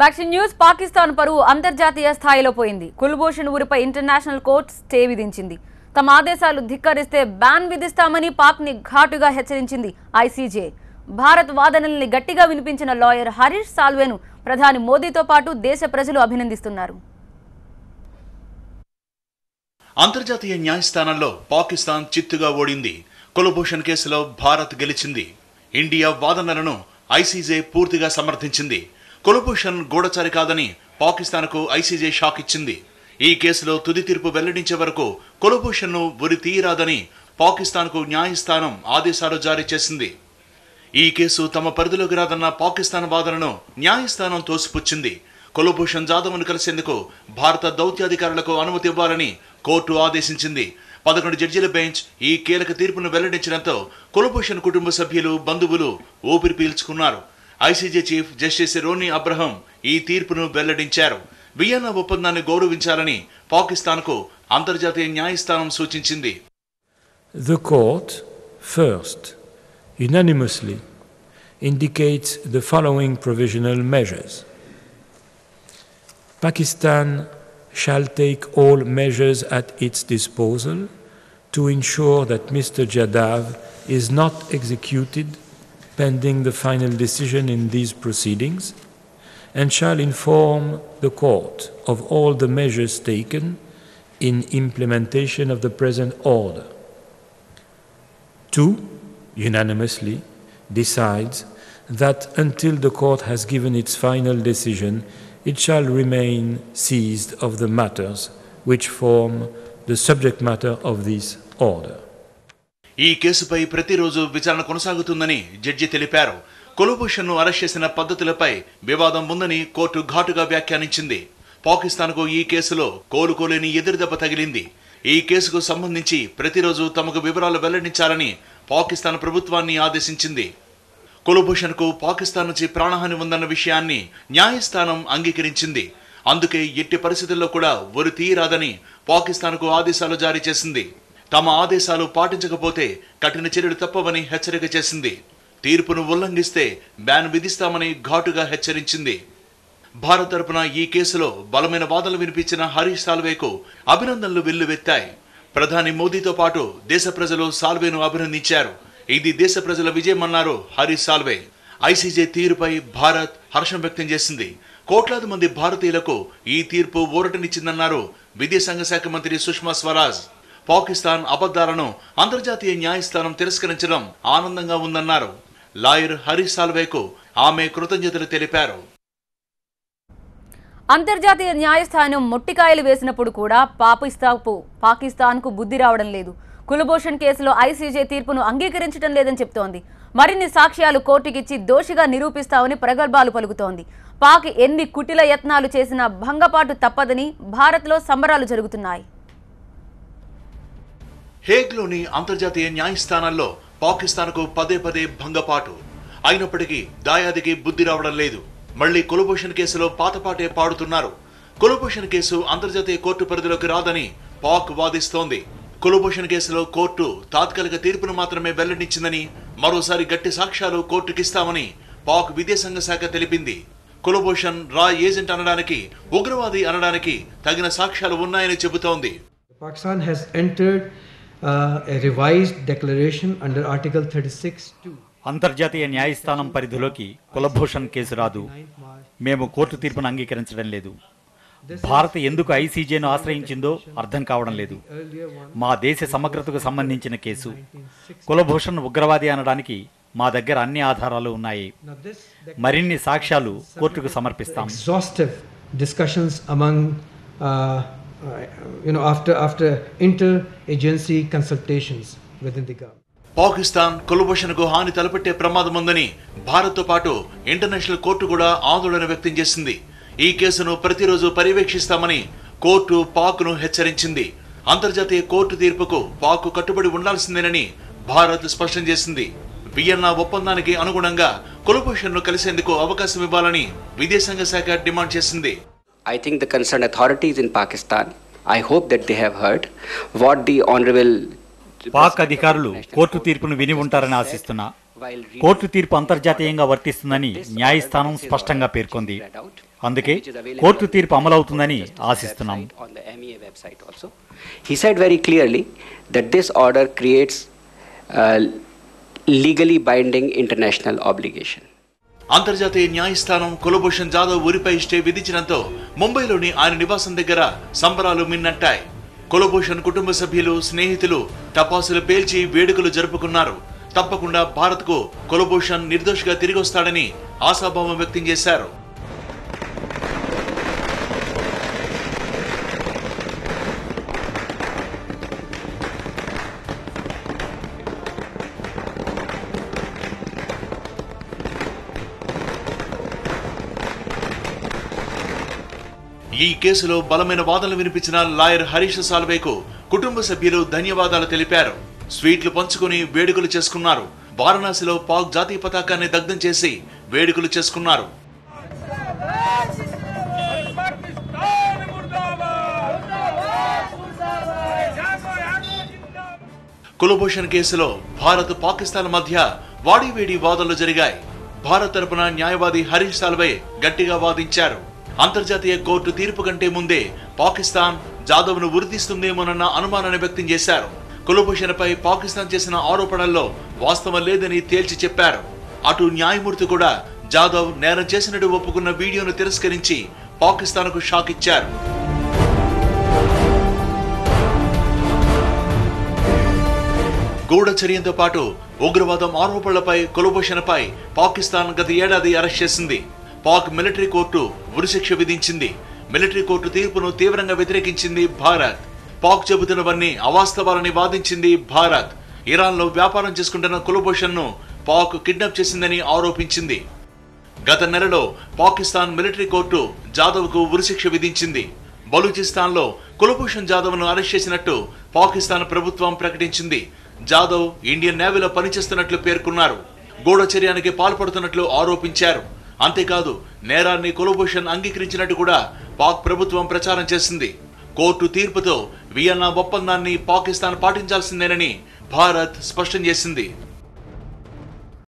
Back news Pakistan పరువు అంతర్జాతీయ స్థాయిలో పోయింది. కుల్భూషణ్ ఊరిపై ఇంటర్నేషనల్ కోర్టు స్టే విధించింది. తమ ఆదేశాలు ధిక్కరిస్తే బ్యాన్ విధిస్తామని పాక్ని ఘాటుగా హెచ్చరించింది ఐసీజే. భారత్ వాదనల్ని గట్టిగా వినిపించిన లాయర్ హరీష్ సాల్వేను ప్రధాని మోదీతో పాటు దేశ ప్రజలు అభినందిస్తున్నారు. అంతర్జాతీయ న్యాయస్థానంలో పాకిస్తాన్ చిత్తుగా ఓడింది. కుల్భూషణ్ కేసులో భారత్ గెలిచింది. ఇండియా వాదనలను ఐసీజే పూర్తిగా సమర్థించింది. కుల్భూషణ్ గూఢచారి కాదని పాకిస్తాన్కు ఐసీజే షాక్ ఇచ్చింది. ఈ కేసులో తుది తీర్పు వెల్లడించే వరకు కుల్భూషణ్ను ఉరి తీయరాదని పాకిస్తాన్కు న్యాయస్థానం ఆదేశాలు జారీ చేసింది. ఈ కేసు తమ పరిధిలోకి రాదన్న పాకిస్తాన్ వాదనను న్యాయస్థానం తోసిపుచ్చింది. కుల్భూషణ్ జాదవ్ను కలిసేందుకు భారత దౌత్యాధికారులకు అనుమతి ఇవ్వాలని కోర్టు ఆదేశించింది. 11 జడ్జీల బెంచ్ ఈ కీలక తీర్పును వెల్లడించడంతో కుల్భూషణ్ కుటుంబ సభ్యులు, బంధువులు ఊపిరి పీల్చుకున్నారు. ICJ chief justice Ronny Abraham ఈ తీర్పును వెల్లడించారు. వియన్నా ఒప్పందాన్ని గౌరవించాలని పాకిస్తాన్కు అంతర్జాతీయ న్యాయస్థానం సూచించింది. The court first unanimously indicates the following provisional measures. Pakistan shall take all measures at its disposal to ensure that Mr. Jadav is not executed pending the final decision in these proceedings, and shall inform the court of all the measures taken in implementation of the present order. 2. Unanimously decides that until the court has given its final decision, it shall remain seized of the matters which form the subject matter of this order. ఈ కేసుపై ప్రతిరోజు విచారణ కొనసాగుతుందని judge తెలిపారు. కుల్భూషణ్ను arrest చేసిన పద్ధతులపై వివాదం ఉందని కోర్టు ఘాటుగా వ్యాఖ్యానించింది. పాకిస్తాన్కు ఈ కేసులో కోలుకోలేని ఎదురుదెబ్బ తగిలింది. ఈ కేసుకు సంబంధించి ప్రతిరోజు తమకు వివరాలు వెల్లడించాలని పాకిస్తాన్ ప్రభుత్వాన్ని ఆదేశించింది. కుల్భూషణ్కు పాకిస్తాన్ నుంచి ప్రాణహాని ఉందన్న విషయాన్ని న్యాయస్థానం అంగీకరించింది. అందుకే ఎట్టి పరిస్థితుల్లో కూడా ఉరి తీయరాదని పాకిస్తాన్కు ఆదేశాలు జారీ చేసింది. తమ ఆదేశాలు పాటించకపోతే కఠిన చర్యలు తప్పవని హెచ్చరిక చేసింది. తీర్పును ఉల్లంఘిస్తే బ్యాన్ విధిస్తామని ఘాటుగా హెచ్చరించింది. భారత్ తరపున ఈ కేసులో బలమైన వాదనలు వినిపించిన హరీష్ సాల్వేకు అభినందనలు వెల్లువెత్తాయి. ప్రధాని మోదీతో పాటు దేశ ప్రజలు సాల్వేను అభినందించారు. ఇది దేశ ప్రజల విజయమన్నారు హరీష్ సాల్వే. ఐసీజే తీరుపై భారత్ హర్షం వ్యక్తం చేసింది. కోట్లాది మంది భారతీయులకు ఈ తీర్పు ఊరటనిచ్చిందన్నారు విదేశాంగ శాఖ మంత్రి సుష్మా స్వరాజ్. పాకిస్తాన్ అబద్ధాలను అంతర్జాతీయ న్యాయస్థానం తిరస్కరించడం ఆనందంగా ఉందన్నారు. లాయర్ హరీష్ సాల్వేకు ఆమె కృతజ్ఞతలు తెలిపారు. అంతర్జాతీయ న్యాయస్థానం మొట్టికాయలు వేసినప్పుడు కూడా పాకిస్తాన్కు బుద్ధి రావడం లేదు. కుల్భూషణ్ కేసులో ఐసీజే తీర్పును అంగీకరించడం లేదని చెప్తోంది. మరిన్ని సాక్ష్యాలు కోర్టుకిచ్చి దోషిగా నిరూపిస్తామని ప్రగల్భాలు పలుకుతోంది. పాక్ ఎన్ని కుటిల యత్నాలు చేసినా భంగపాటు తప్పదని భారత్లో సంబరాలు జరుగుతున్నాయి. హేగ్లోని అంతర్జాతీయ న్యాయస్థానాల్లో పాకిస్తాన్కు పదే పదే భంగపాటు అయినప్పటికీ దాయాదికి బుద్ధి రావడం లేదు. మళ్లీ కుల్భూషణ్ కేసులో పాతపాటే పాడుతున్నారు. కుల్భూషణ్ కేసు అంతర్జాతీయ కోర్టు పరిధిలోకి రాదని పాక్ వాదిస్తోంది. కుల్భూషణ్ కేసులో కోర్టు తాత్కాలిక తీర్పును మాత్రమే వెల్లడించిందని, మరోసారి గట్టి సాక్ష్యాలు కోర్టుకిస్తామని పాక్ విదేశాంగ శాఖ తెలిపింది. కుల్భూషణ్ రా ఏజెంట్ అనడానికి, ఉగ్రవాది అనడానికి తగిన సాక్ష్యాలు ఉన్నాయని చెబుతోంది. Pakistan has entered a revised declaration under Article 36(2). అంతర్జాతీయ న్యాయస్థానం పరిధిలోకి కుల్భూషణ్ కేసు రాదు. మేము కోర్టు తీర్పును అంగీకరించడం లేదు. భారత్ ఎందుకు ఐసీజేను ఆశ్రయించిందో అర్థం కావడం లేదు. మా దేశ సమగ్రతకు సంబంధించిన కేసు. కుల్భూషణ్ ఉగ్రవాది అనడానికి మా దగ్గర అన్ని ఆధారాలు ఉన్నాయి. మరిన్ని సాక్ష్యాలు కోర్టుకు సమర్పిస్తాం. After inter-agency consultations within the government. Pakistan కుల్భూషణ్కు హాని తలపెట్టే ప్రమాదం ఉందని భారత్తో పాటు ఇంటర్నేషనల్ కోర్టు కూడా ఆందోళన వ్యక్తం చేసింది. ఈ కేసును ప్రతిరోజు పర్యవేక్షిస్తామని కోర్టు పాక్ను హెచ్చరించింది. అంతర్జాతీయ కోర్టు తీర్పుకు పాక్ కట్టుబడి ఉండాల్సిందేనని భారత్ స్పష్టం చేసింది. వియన్నా ఒప్పందానికి అనుగుణంగా కుల్భూషణ్ను కలిసేందుకు అవకాశం ఇవ్వాలని విదేశాంగ శాఖ డిమాండ్ చేసింది. I think the concerned authorities in Pakistan, I hope that they have heard what the honorable Pak అధికారులు కోర్టు తీర్పును విని ఉంటారని ఆశిస్తున్నా. కోర్టు తీర్పు అంతర్జాతీయంగా వర్తిస్తుందని న్యాయస్థానం స్పష్టంగా పేర్కొంది. అందుకే కోర్టు తీర్పు అమలవుతుందని ఆశిస్తున్నాం. He said very clearly that this order creates legally binding international obligation. అంతర్జాతీయ న్యాయస్థానం కులభూషణ్ జాదవ్ ఉరిపై స్టే విధించడంతో ముంబైలోని ఆయన నివాసం దగ్గర సంబరాలు మిన్నట్టాయి. కులభూషణ్ కుటుంబ సభ్యులు, స్నేహితులు టపాసులు పేల్చి వేడుకలు జరుపుకున్నారు. తప్పకుండా భారత్కు కులభూషణ్ నిర్దోషిగా తిరిగి వస్తాడని ఆశాభావం వ్యక్తం చేశారు. ఈ కేసులో బలమైన వాదనలు వినిపించిన లాయర్ హరీష్ సాల్వేకు కుటుంబ సభ్యులు ధన్యవాదాలు తెలిపారు. స్వీట్లు పంచుకుని వేడుకలు చేసుకున్నారు. వారణాసిలో పాక్ జాతీయ పతాకాన్ని దగ్ధం చేసి వేడుకలు చేసుకున్నారు. కులభూషణ్ కేసులో భారత్, పాకిస్తాన్ మధ్య వాడివేడి వాదనలు జరిగాయి. భారత్ తరపున న్యాయవాది హరీష్ సాల్వే గట్టిగా వాదించారు. అంతర్జాతీయ కోర్టు తీర్పు కంటే ముందే పాకిస్తాన్ జాదవ్ను ఉరితీస్తుందేమోనన్న అనుమానాన్ని వ్యక్తం చేశారు. కులభూషణ్పై పాకిస్తాన్ చేసిన ఆరోపణల్లో వాస్తవం లేదని తేల్చి చెప్పారు. అటు న్యాయమూర్తి కూడా జాదవ్ నేరం చేసినట్టు ఒప్పుకున్న వీడియోను తిరస్కరించి పాకిస్తాన్కు షాక్ ఇచ్చారు. గూఢచర్యంతో పాటు ఉగ్రవాదం ఆరోపణలపై కులభూషణ్పై పాకిస్తాన్ గత ఏడాది అరెస్ట్ చేసింది. పాక్ మిలిటరీ కోర్టు ఉరిశిక్ష విధించింది. మిలిటరీ కోర్టు తీర్పును తీవ్రంగా వ్యతిరేకించింది భారత్. పాక్ చెబుతున్నవన్నీ అవాస్తవాలని వాదించింది భారత్. ఇరాన్లో వ్యాపారం చేసుకుంటున్న కులభూషణ్ను పాక్ కిడ్నాప్ చేసిందని ఆరోపించింది. గత నెలలో పాకిస్తాన్ మిలిటరీ కోర్టు జాదవ్కు ఉరిశిక్ష విధించింది. బలూచిస్తాన్లో కులభూషణ్ జాదవ్ను అరెస్ట్ చేసినట్టు పాకిస్తాన్ ప్రభుత్వం ప్రకటించింది. జాదవ్ ఇండియన్ నేవీలో పనిచేస్తున్నట్లు పేర్కొన్నారు. గూఢచర్యానికి పాల్పడుతున్నట్లు ఆరోపించారు. అంతేకాదు, నేరాన్ని కులభూషణ్ అంగీకరించినట్టు కూడా పాక్ ప్రభుత్వం ప్రచారం చేసింది. కోర్టు తీర్పుతో వియన్నా ఒప్పందాన్ని పాకిస్తాన్ పాటించాల్సిందేనని భారత్ స్పష్టం చేసింది.